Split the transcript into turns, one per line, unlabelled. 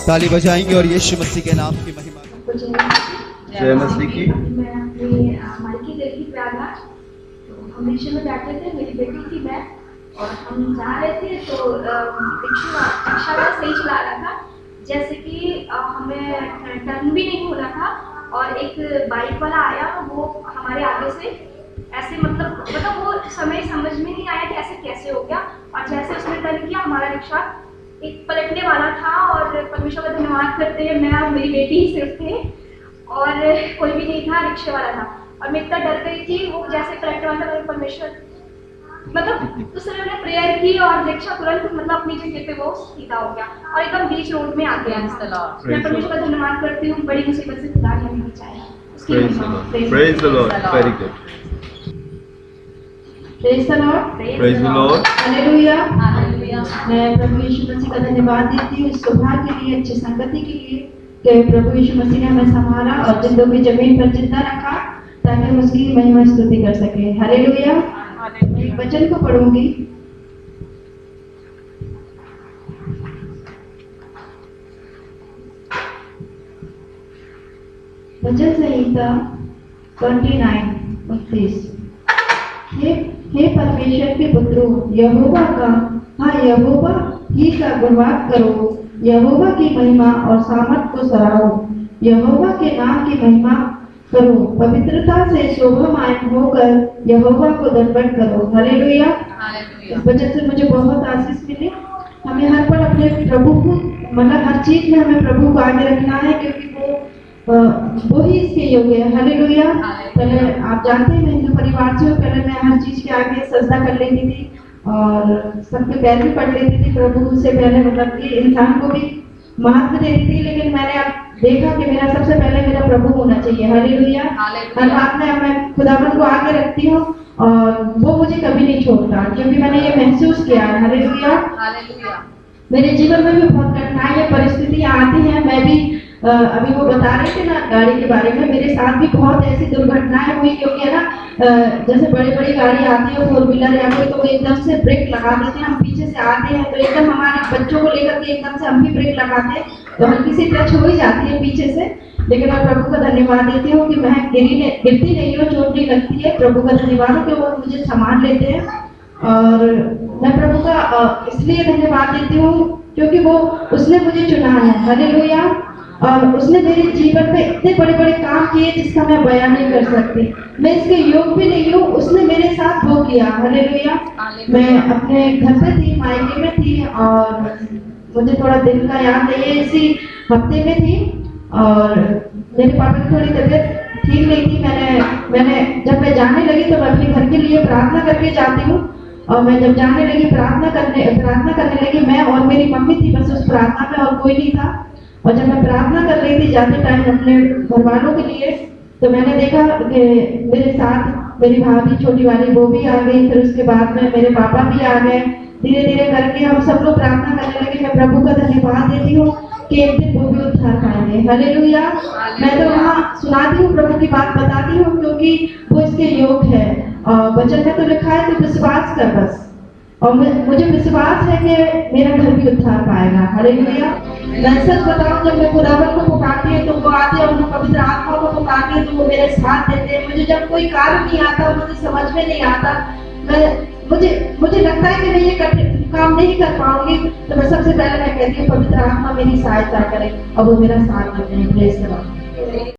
ताली बजाएंगे और यीशु मसीह के नाम की महिमा।
जय मसीह की।
मैं अपनी मायके गई थी प्रयागराज, तो हम रिक्शे में बैठे थे, मेरी बेटी थी मैं, और हम जा रहे थे तो रिक्शा वाला सही चला रहा था, जैसे कि हमें टर्न भी नहीं होना था और एक बाइक वाला आया, वो हमारे आगे से ऐसे मतलब वो समय समझ में नहीं आया कि ऐसे कैसे हो गया, और जैसे उसने टर्न किया हमारा रिक्शा एक पलटने वाला था, और परमेश्वर का धन्यवाद करते हैं मैं और मेरी बेटी ही सिर्फ थे और कोई भी नहीं था, रिक्शे वाला था, और मैं इतना डर गई थी, वो जैसे पलटने वाला था, परमेश्वर मतलब उस समय मैंने प्रेयर की और रिक्शा तुरंत मतलब अपनी जगह पे वो सीधा हो गया और एकदम बीच रोड में आ गया। मैं परमेश्वर का धन्यवाद करती हूँ, बड़ी मुसीबत से खुदा ने हमें बचाया।
Praise the Lord. Very good.
Praise the Lord.
Praise the Lord.
Hallelujah. मैं प्रभु यीशु मसीह का धन्यवाद देती हूँ इस सौभाग्य के लिए, अच्छी संगति के लिए कि प्रभु यीशु मसीह ने हमें संभाला और जिंदों की जमीन पर जिंदा रखा ताकि हम उसकी महिमा स्तुति कर सके। हालेलुया। एक वचन को पढ़ूंगी। वचन संहिता 29:29। हे परमेश्वर के पुत्रों, यहोवा का, हाँ यहोवा ही का गुणगान करो, यहोवा की महिमा और सामर्थ को सराहो, यहोवा के नाम की महिमा करो, पवित्रता से शोभायमान होकर यहोवा को दंडवत करो। हालेलुया। इस वजह से मुझे बहुत आशीष मिली। हमें हर पल अपने प्रभु को मतलब हर चीज में हमें प्रभु को आगे रखना है, क्योंकि वो ही इसके योग्य है। हालेलुया। पहले आप जानते हैं मैं हिंदू परिवार से हूँ, पहले मैं हर चीज के आगे सजदा कर लेती थी और सबके पैर भी पड़ लेती थी प्रभु से पहले, मतलब कि इंसान को भी महत्व देती थी, लेकिन मैंने अब देखा कि मेरा सबसे पहले मेरा प्रभु होना चाहिए। हालेलुया। हर बात में मैं खुदावन को आगे रखती हूँ और वो मुझे कभी नहीं छोड़ता, क्योंकि मैंने ये महसूस किया है। हालेलुया। मेरे जीवन में भी बहुत कठिनाइयां परिस्थितियां आती हैं। मैं भी अभी वो बता रहे थे ना गाड़ी के बारे में, मेरे साथ भी बहुत ऐसी दुर्घटनाएं हुई, क्योंकि है ना जैसे बड़ी बड़ी गाड़ी आती है, 4 व्हीलर या कोई, तो वो एकदम से ब्रेक लगा देते हैं, हम पीछे से आते हैं तो एकदम हमारे बच्चों को लेकर के एकदम से हम भी ब्रेक लगाते हैं, तो हल्की सी टच हो ही जाती है पीछे से। लेकिन मैं प्रभु का धन्यवाद देती हूँ कि मैं गिरती नहीं हूँ, चोट नहीं लगती है। प्रभु का धन्यवाद हो कि वो मुझे संभाल लेते हैं, और मैं प्रभु का इसलिए धन्यवाद देती हूँ क्योंकि वो उसने मुझे चुना है। हालेलुया। और उसने मेरे जीवन में इतने बड़े बड़े काम किए जिसका मैं बयान नहीं कर सकती, मैं इसके योग भी नहीं हूँ, उसने मेरे साथ वो किया। हालेलुया। मैं अपने घर पे थी, मायके में थी, और मुझे थोड़ा दिन का याद नहीं है, इसी हफ्ते में थी, और मेरे पापा की थोड़ी तबीयत ठीक नहीं थी। मैंने जब मैं जाने लगी तो मैं अपने घर के लिए प्रार्थना करके जाती हूँ, और मैं जब जाने लगी प्रार्थना करने लगी, मैं और मेरी मम्मी थी बस उस प्रार्थना में, और कोई नहीं था। और जब मैं प्रार्थना कर रही थी जाते टाइम अपने घर वालों के लिए, तो मैंने देखा कि मेरे साथ मेरी भाभी छोटी वाली वो भी आ गई, फिर उसके बाद में मेरे पापा भी आ गए। धीरे धीरे करके हम सब लोग प्रार्थना करने लगे। मैं प्रभु का धन्यवाद देती हूँ कि एक दिन वो भी उद्धार पाएंगे। हालेलुया। मैं तो वहाँ सुनाती हूँ, प्रभु की बात बताती हूँ, क्योंकि वो इसके योग है। और वचन में तो लिखा है कि विश्वास कर बस, और मुझे विश्वास है कि मेरा घर भी उद्धार पाएगा। हालेलुया। मैं सच बताऊं, जब मैं खुदावन को पुकारती है तो वो आते हैं, और पवित्र आत्मा को पुकारती है तो वो मेरे साथ देते हैं। मुझे जब कोई कार्य नहीं आता, मुझे समझ में नहीं आता, मुझे लगता है कि मैं ये काम नहीं कर पाऊंगी, तो मैं सबसे पहले मैं कहती हूँ पवित्र आत्मा मेरी सहायता करे, और वो मेरा साथ देते हैं। Praise the Lord.